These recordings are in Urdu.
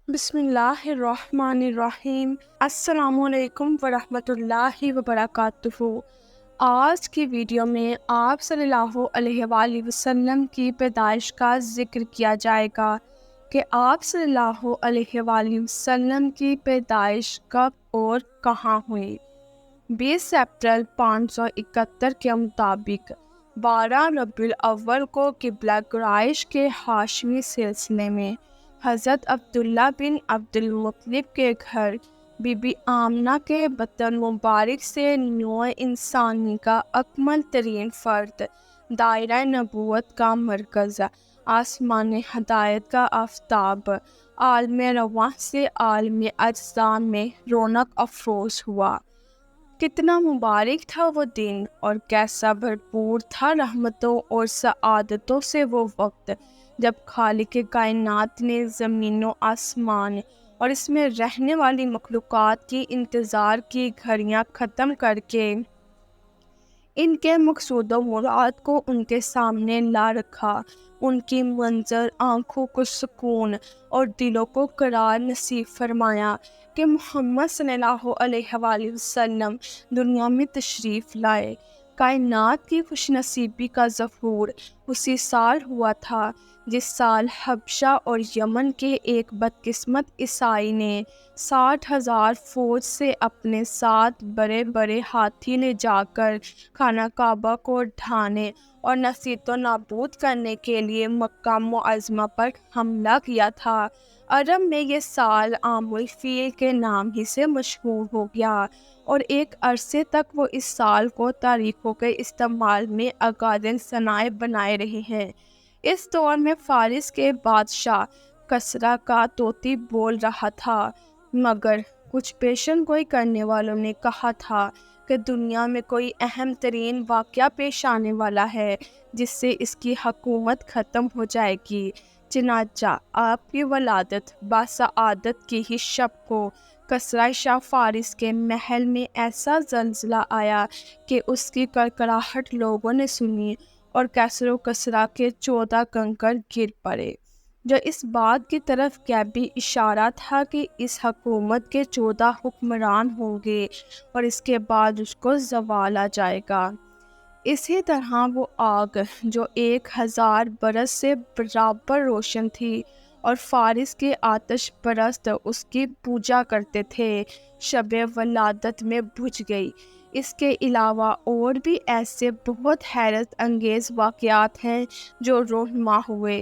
بسم اللہ الرحمن الرحیم۔ السلام علیکم ورحمۃ اللہ وبرکاتہ۔ آج کی ویڈیو میں آپ صلی اللہ علیہ وآلہ وسلم کی پیدائش کا ذکر کیا جائے گا کہ آپ صلی اللہ علیہ وآلہ وسلم کی پیدائش کب اور کہاں ہوئی۔ 20 اپریل 571 کے مطابق 12 ربیع الاول کو قبلہ گرائش کے ہاشمی سلسلے میں حضرت عبداللہ بن عبد المطلب کے گھر بی بی آمنہ کے بطن مبارک سے نوع انسانی کا اکمل ترین فرد، دائرہ نبوت کا مرکز، آسمان ہدایت کا آفتاب، عالم رواں سے عالم اجزا میں رونق افروز ہوا۔ کتنا مبارک تھا وہ دن اور کیسا بھرپور تھا رحمتوں اور سعادتوں سے وہ وقت، جب خالق کائنات نے زمین و آسمان اور اس میں رہنے والی مخلوقات کی انتظار کی گھڑیاں ختم کر کے ان کے مقصود و مراد کو ان کے سامنے لا رکھا۔ ان کی منظر آنکھوں کو سکون اور دلوں کو قرار نصیب فرمایا کہ محمد صلی اللہ علیہ وآلہ وسلم دنیا میں تشریف لائے۔ کائنات کی خوش نصیبی کا ظہور اسی سال ہوا تھا جس سال حبشہ اور یمن کے ایک بدقسمت عیسائی نے 60,000 فوج سے اپنے ساتھ بڑے بڑے ہاتھی لے جا کر خانہ کعبہ کو ڈھانے اور نیست و نابود کرنے کے لیے مکہ معظمہ پر حملہ کیا تھا۔ عرب میں یہ سال عام الفیل کے نام ہی سے مشہور ہو گیا اور ایک عرصے تک وہ اس سال کو تاریخوں کے استعمال میں اکادن صنائع بنائے رہے ہیں۔ اس دور میں فارس کے بادشاہ کسریٰ کا طوطی بول رہا تھا، مگر کچھ پیشن گوئی کرنے والوں نے کہا تھا کہ دنیا میں کوئی اہم ترین واقعہ پیش آنے والا ہے جس سے اس کی حکومت ختم ہو جائے گی۔ چنانچہ آپ کی ولادت باسعادت کی ہی شب کو کسریٰ شاہ فارس کے محل میں ایسا زلزلہ آیا کہ اس کی کڑکڑاہٹ لوگوں نے سنی اور کیسر و کسریٰ کے 14 کنکر گر پڑے، جو اس بات کی طرف غیبی اشارہ تھا کہ اس حکومت کے 14 حکمران ہوں گے اور اس کے بعد اس کو زوال آ جائے گا۔ اسی طرح وہ آگ جو 1000 برس سے برابر روشن تھی اور فارس کے آتش پرست اس کی پوجا کرتے تھے، شب ولادت میں بجھ گئی۔ اس کے علاوہ اور بھی ایسے بہت حیرت انگیز واقعات ہیں جو رونما ہوئے۔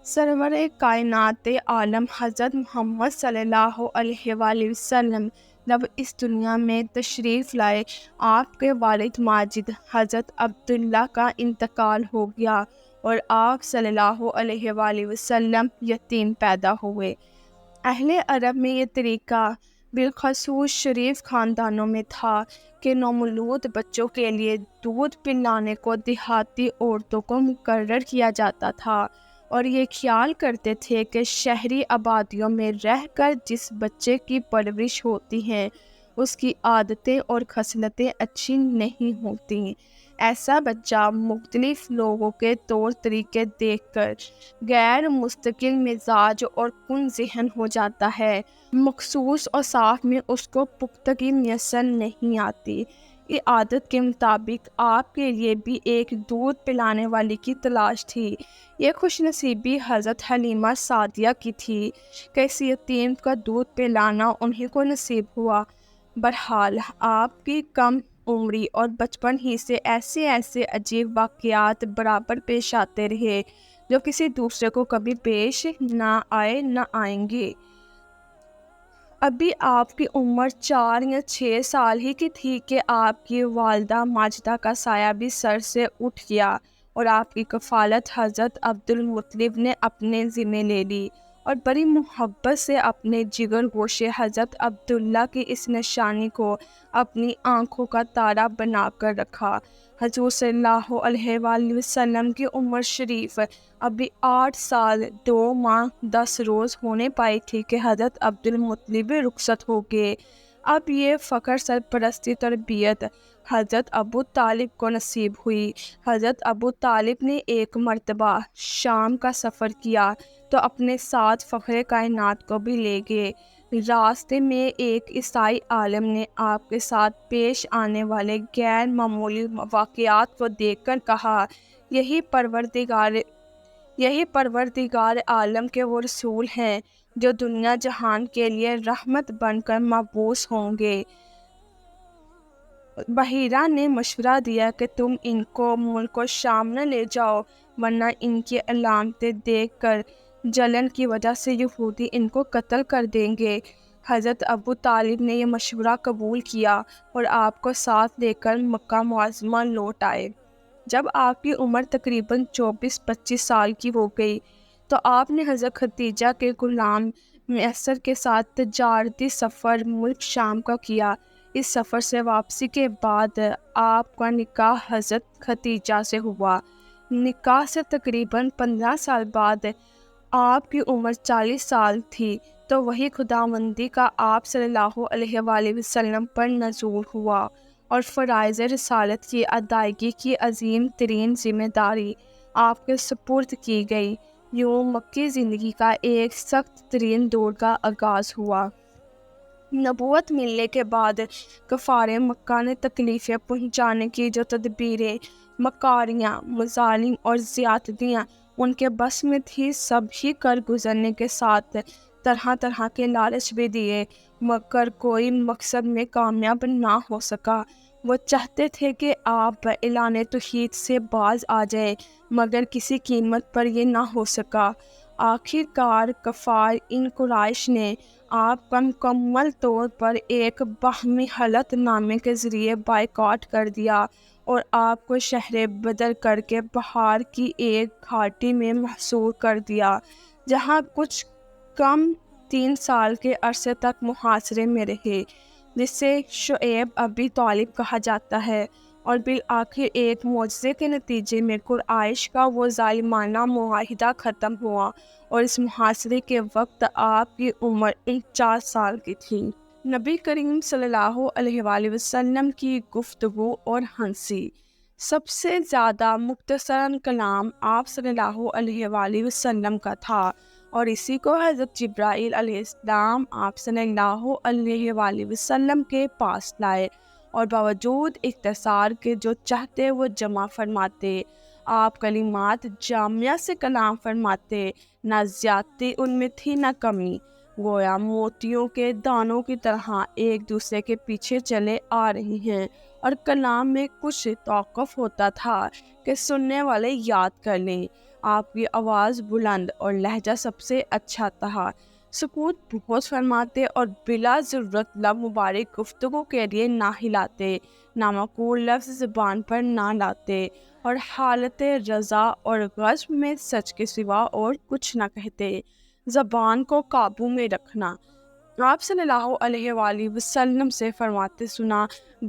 سرور کائنات عالم حضرت محمد صلی اللہ علیہ وآلہ وسلم جب اس دنیا میں تشریف لائے، آپ کے والد ماجد حضرت عبداللہ کا انتقال ہو گیا اور آپ صلی اللہ علیہ وآلہ وسلم یتیم پیدا ہوئے۔ اہل عرب میں یہ طریقہ بالخصوص شریف خاندانوں میں تھا کہ نومولود بچوں کے لیے دودھ پلانے کو دیہاتی عورتوں کو مقرر کیا جاتا تھا اور یہ خیال کرتے تھے کہ شہری آبادیوں میں رہ کر جس بچے کی پرورش ہوتی ہے اس کی عادتیں اور خصلتیں اچھی نہیں ہوتی۔ ایسا بچہ مختلف لوگوں کے طور طریقے دیکھ کر غیر مستقل مزاج اور کن ذہن ہو جاتا ہے، مخصوص اوصاف میں اس کو پختگی میسر نہیں آتی۔ اس عادت کے مطابق آپ کے لیے بھی ایک دودھ پلانے والی کی تلاش تھی۔ یہ خوش نصیبی حضرت حلیمہ سعدیہ کی تھی کہ اس یتیم کا دودھ پلانا انہیں کو نصیب ہوا۔ بہرحال آپ کی کم عمری اور بچپن ہی سے ایسے عجیب واقعات برابر پیش آتے رہے جو کسی دوسرے کو کبھی پیش نہ آئیں گے۔ ابھی آپ کی عمر 4 یا 6 سال ہی کی تھی کہ آپ کی والدہ ماجدہ کا سایہ بھی سر سے اٹھ گیا اور آپ کی کفالت حضرت عبد المطلب نے اپنے ذمہ لے لی اور بڑی محبت سے اپنے جگر گوشے حضرت عبداللہ کی اس نشانی کو اپنی آنکھوں کا تارا بنا کر رکھا۔ حضور صلی اللہ علیہ وآلہ وسلم کی عمر شریف ابھی 8 سال 2 ماہ 10 روز ہونے پائی تھی کہ حضرت عبد المطلب رخصت ہو گئے۔ اب یہ فخر سرپرستی تربیت حضرت ابو طالب کو نصیب ہوئی۔ حضرت ابو طالب نے ایک مرتبہ شام کا سفر کیا تو اپنے ساتھ فخر کائنات کو بھی لے گئے۔ راستے میں ایک عیسائی عالم نے آپ کے ساتھ پیش آنے والے غیر معمولی واقعات کو دیکھ کر کہا، یہی پروردگار عالم کے وہ رسول ہیں جو دنیا جہان کے لیے رحمت بن کر مبعوث ہوں گے۔ بحیرہ نے مشورہ دیا کہ تم ان کو ملک شام نہ لے جاؤ، ورنہ ان کی علامتیں دیکھ کر جلن کی وجہ سے یہودی ان کو قتل کر دیں گے۔ حضرت ابو طالب نے یہ مشورہ قبول کیا اور آپ کو ساتھ لے کر مکہ معظمہ لوٹ آئے۔ جب آپ کی عمر تقریباً 24-25 سال کی ہو گئی تو آپ نے حضرت ختیجہ کے غلام میسر کے ساتھ تجارتی سفر ملک شام کا کیا۔ اس سفر سے واپسی کے بعد آپ کا نکاح حضرت ختیجہ سے ہوا۔ نکاح سے تقریباً 15 سال بعد آپ کی عمر 40 سال تھی تو وہی خداوندی کا آپ صلی اللہ علیہ وآلہ وسلم پر نزول ہوا اور فرائض رسالت کی ادائیگی کی عظیم ترین ذمہ داری آپ کے سپرد کی گئی۔ یوں مکی زندگی کا ایک سخت ترین دور کا آغاز ہوا۔ نبوت ملنے کے بعد کفار مکہ نے تکلیفیں پہنچانے کی جو تدبیریں، مکاریاں، مظالم اور زیادتیاں ان کے بس میں تھی، سب ہی کر گزرنے کے ساتھ طرح طرح کے لالچ بھی دیے، مگر کوئی مقصد میں کامیاب نہ ہو سکا۔ وہ چاہتے تھے کہ آپ اعلان توحید سے باز آ جائیں، مگر کسی قیمت پر یہ نہ ہو سکا۔ آخر کار کفار ان قریش نے آپ کا مکمل طور پر ایک باہمی حلت نامے کے ذریعے بائیکاٹ کر دیا اور آپ کو شہر بدر کر کے پہاڑ کی ایک گھاٹی میں محصور کر دیا، جہاں کچھ کم 3 سال کے عرصے تک محاصرے میں رہے، جسے شعیب ابی طالب کہا جاتا ہے، اور بالآخر ایک معجزے کے نتیجے میں قریش کا وہ ظالمانہ معاہدہ ختم ہوا اور اس محاصرے کے وقت آپ کی عمر 49 سال کی تھی۔ نبی کریم صلی اللہ علیہ وآلہ وسلم کی گفتگو اور ہنسی۔ سب سے زیادہ مختصراً کلام آپ صلی اللہ علیہ وآلہ وسلم کا تھا، اور اسی کو حضرت جبرائیل علیہ السلام آپ صلی اللہ علیہ وآلہ وسلم کے پاس لائے اور باوجود اختصار کے جو چاہتے وہ جمع فرماتے۔ آپ کلمات جامعہ سے کلام فرماتے، نہ زیادتی ان میں تھی نہ کمی، گویا موتیوں کے دانوں کی طرح ایک دوسرے کے پیچھے چلے آ رہی ہیں، اور کلام میں کچھ توقف ہوتا تھا کہ سننے والے یاد کر لیں۔ آپ کی آواز بلند اور لہجہ سب سے اچھا تھا، سکوت بہت فرماتے اور بلا ضرورت لب مبارک گفتگو کے لیے نہ ہلاتے، نامعقول لفظ زبان پر نہ لاتے، اور حالت رضا اور غضب میں سچ کے سوا اور کچھ نہ کہتے۔ زبان کو قابو میں رکھنا۔ آپ صلی اللہ علیہ وآلہ وسلم سے فرماتے سنا،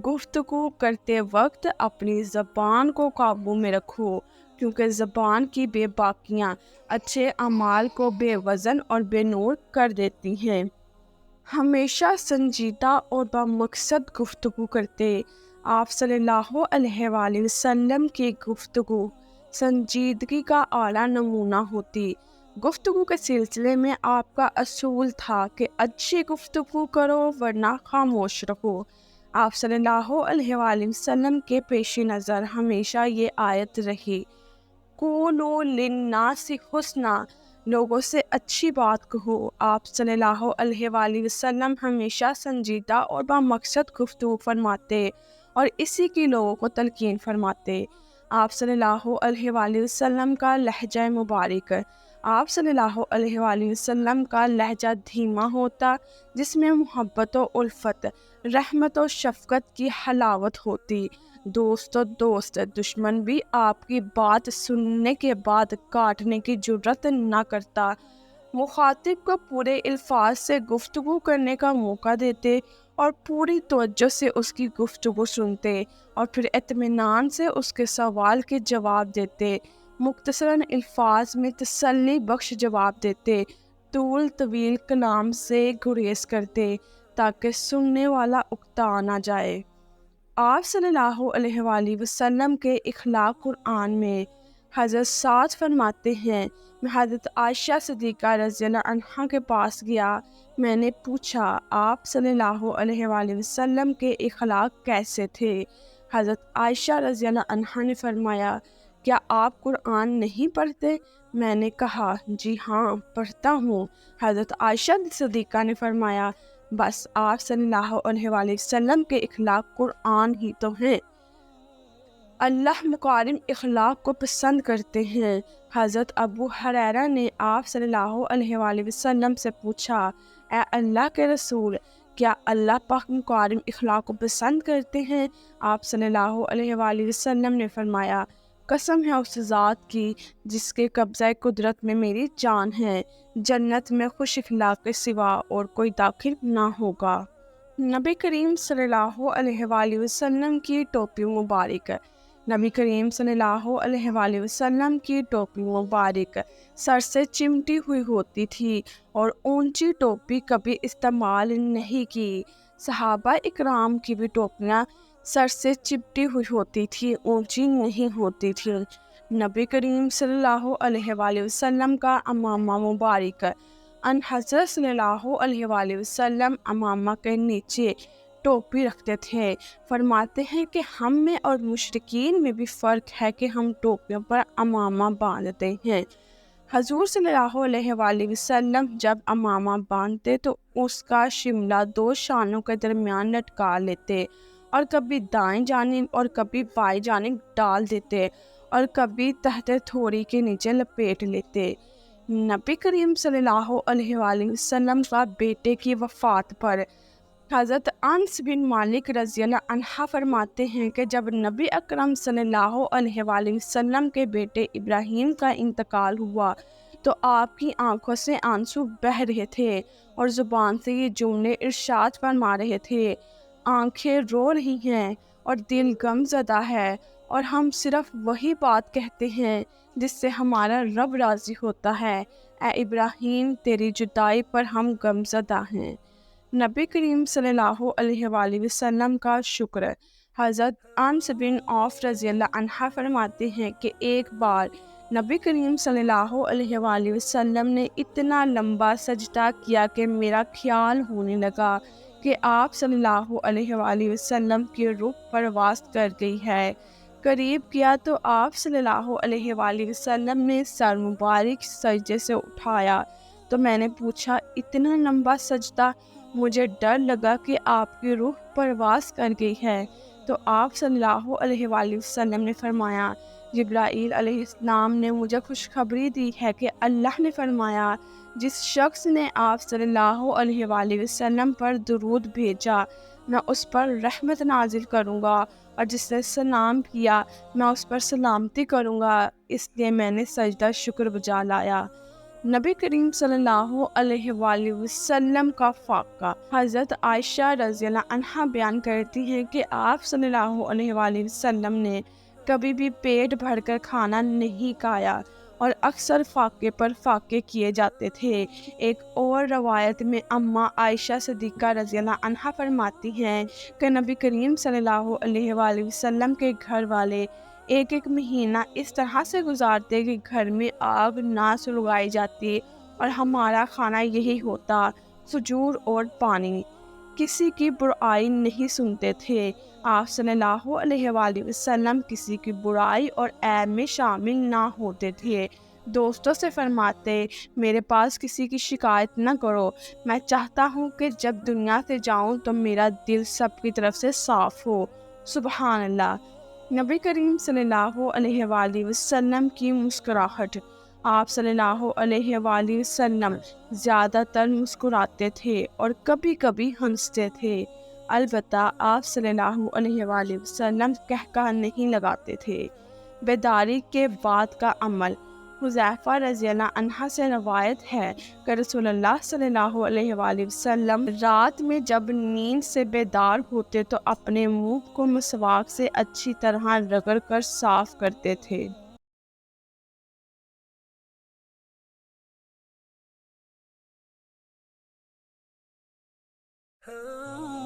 گفتگو کرتے وقت اپنی زبان کو قابو میں رکھو، کیونکہ زبان کی بے باکیاں اچھے اعمال کو بے وزن اور بے نور کر دیتی ہیں۔ ہمیشہ سنجیدہ اور بامقصد گفتگو کرتے۔ آپ صلی اللہ علیہ وآلہ وسلم کی گفتگو سنجیدگی کا اعلیٰ نمونہ ہوتی۔ گفتگو کے سلسلے میں آپ کا اصول تھا کہ اچھی گفتگو کرو ورنہ خاموش رہو۔ آپ صلی اللہ علیہ وآلہ وسلم کے پیش نظر ہمیشہ یہ آیت رہی، قولوا للناس حسنا، لوگوں سے اچھی بات کہو۔ آپ صلی اللہ علیہ وآلہ وسلم ہمیشہ سنجیدہ اور بامقصد گفتگو فرماتے اور اسی کی لوگوں کو تلقین فرماتے۔ آپ صلی اللہ علیہ وآلہ وسلم کا لہجہ مبارک۔ آپ صلی اللہ علیہ وآلہ وسلم کا لہجہ دھیما ہوتا، جس میں محبت و الفت، رحمت و شفقت کی حلاوت ہوتی۔ دوست و دوست، دشمن بھی آپ کی بات سننے کے بعد کاٹنے کی جرات نہ کرتا۔ مخاطب کو پورے الفاظ سے گفتگو کرنے کا موقع دیتے اور پوری توجہ سے اس کی گفتگو سنتے، اور پھر اطمینان سے اس کے سوال کے جواب دیتے۔ مختصراً الفاظ میں تسلی بخش جواب دیتے، طول طویل کلام سے گریز کرتے، تاکہ سننے والا اکتا نہ جائے۔ آپ صلی اللہ علیہ وآلہ وسلم کے اخلاق قرآن میں حضرت سعد فرماتے ہیں، میں حضرت عائشہ صدیقہ رضی اللہ عنہا کے پاس گیا، میں نے پوچھا آپ صلی اللہ علیہ وآلہ وسلم کے اخلاق کیسے تھے؟ حضرت عائشہ رضی اللہ عنہا نے فرمایا، کیا آپ قرآن نہیں پڑھتے؟ میں نے کہا جی ہاں پڑھتا ہوں۔ حضرت عائشہ صدیقہ نے فرمایا، بس آپ صلی اللہ علیہ وآلہ وسلم کے اخلاق قرآن ہی تو ہیں۔ اللہ مکارم اخلاق کو پسند کرتے ہیں۔ حضرت ابو ہریرہ نے آپ صلی اللہ علیہ وآلہ وسلم سے پوچھا، اے اللہ کے رسول، کیا اللہ پاک مکارم اخلاق کو پسند کرتے ہیں؟ آپ صلی اللہ علیہ وآلہ وسلم نے فرمایا، قسم ہے اس ذات کی جس کے قبضہ قدرت میں میری جان ہے، جنت میں خوش اخلاق کے سوا اور کوئی داخل نہ ہوگا۔ نبی کریم صلی اللہ علیہ وآلہ وسلم کی ٹوپی مبارک۔ نبی کریم صلی اللہ علیہ وآلہ وسلم کی ٹوپی مبارک سر سے چمٹی ہوئی ہوتی تھی اور اونچی ٹوپی کبھی استعمال نہیں کی۔ صحابہ اکرام کی بھی ٹوپیاں سر سے چپٹی ہوئی ہوتی تھی، اونچی نہیں ہوتی تھی۔ نبی کریم صلی اللہ علیہ وآلہ وسلم کا امامہ مبارک، ان حضرت صلی اللہ علیہ وآلہ وسلم امامہ کے نیچے ٹوپی رکھتے تھے۔ فرماتے ہیں کہ ہم میں اور مشرکین میں بھی فرق ہے کہ ہم ٹوپیوں پر امامہ باندھتے ہیں۔ حضور صلی اللہ علیہ وآلہ وسلم جب امامہ باندھتے تو اس کا شملہ دو شانوں کے درمیان لٹکا لیتے اور کبھی دائیں جانب اور کبھی بائیں جانب ڈال دیتے اور کبھی تحت تھوڑی کے نیچے لپیٹ لیتے۔ نبی کریم صلی اللہ علیہ وآلہ وسلم کا بیٹے کی وفات پر حضرت انس بن مالک رضی اللہ عنہ فرماتے ہیں کہ جب نبی اکرم صلی اللہ علیہ وآلہ وسلم کے بیٹے ابراہیم کا انتقال ہوا تو آپ کی آنکھوں سے آنسو بہہ رہے تھے اور زبان سے یہ جملے ارشاد فرما رہے تھے، آنکھیں رو رہی ہیں اور دل غم زدہ ہے اور ہم صرف وہی بات کہتے ہیں جس سے ہمارا رب راضی ہوتا ہے، اے ابراہیم تیری جدائی پر ہم غم زدہ ہیں۔ نبی کریم صلی اللہ علیہ وآلہ وسلم کا شکر۔ حضرت انس بن عوف رضی اللہ عنہ فرماتے ہیں کہ ایک بار نبی کریم صلی اللہ علیہ وآلہ وسلم نے اتنا لمبا سجدہ کیا کہ میرا خیال ہونے لگا کہ آپ صلی اللہ علیہ وآلہ وسلم کی روح پرواز کر گئی ہے۔ قریب کیا تو آپ صلی اللہ علیہ وآلہ وسلم نے سر مبارک سجدے سے اٹھایا تو میں نے پوچھا، اتنا لمبا سجدہ؟ مجھے ڈر لگا کہ آپ کی روح پرواز کر گئی ہے۔ تو آپ صلی اللہ علیہ وآلہ وسلم نے فرمایا، جبرائیل علیہ السلام نے مجھے خوشخبری دی ہے کہ اللہ نے فرمایا، جس شخص نے آپ صلی اللہ علیہ وآلہ وسلم پر درود بھیجا میں اس پر رحمت نازل کروں گا، اور جس نے سلام کیا میں اس پر سلامتی کروں گا، اس لیے میں نے سجدہ شکر بجا لایا۔ نبی کریم صلی اللہ علیہ وآلہ وسلم کا فاقہ۔ حضرت عائشہ رضی اللہ عنہا بیان کرتی ہیں کہ آپ صلی اللہ علیہ وآلہ وسلم نے کبھی بھی پیٹ بھر کر کھانا نہیں کھایا اور اکثر فاقے پر فاقے کیے جاتے تھے۔ ایک اور روایت میں اماں عائشہ صدیقہ رضی اللہ عنہا فرماتی ہیں کہ نبی کریم صلی اللہ علیہ وآلہ وسلم کے گھر والے ایک ایک مہینہ اس طرح سے گزارتے کہ گھر میں آگ نہ سلگائی جاتی اور ہمارا کھانا یہی ہوتا، سجور اور پانی۔ کسی کی برائی نہیں سنتے تھے۔ آپ صلی اللہ علیہ وآلہ وسلم کسی کی برائی اور عیب میں شامل نہ ہوتے تھے۔ دوستوں سے فرماتے، میرے پاس کسی کی شکایت نہ کرو، میں چاہتا ہوں کہ جب دنیا سے جاؤں تو میرا دل سب کی طرف سے صاف ہو۔ سبحان اللہ۔ نبی کریم صلی اللہ علیہ وآلہ وسلم کی مسکراہٹ۔ آپ صلی اللہ علیہ وآلہ وسلم زیادہ تر مسکراتے تھے اور کبھی کبھی ہنستے تھے، البتہ آپ صلی اللہ علیہ وآلہ وسلم قہقہ نہیں لگاتے تھے۔ بیداری کے بعد کا عمل۔ حذیفہ رضی اللہ عنہ سے روایت ہے کہ رسول اللہ صلی اللہ علیہ وآلہ وسلم رات میں جب نیند سے بیدار ہوتے تو اپنے منہ کو مسواک سے اچھی طرح رگڑ کر صاف کرتے تھے۔ ہاں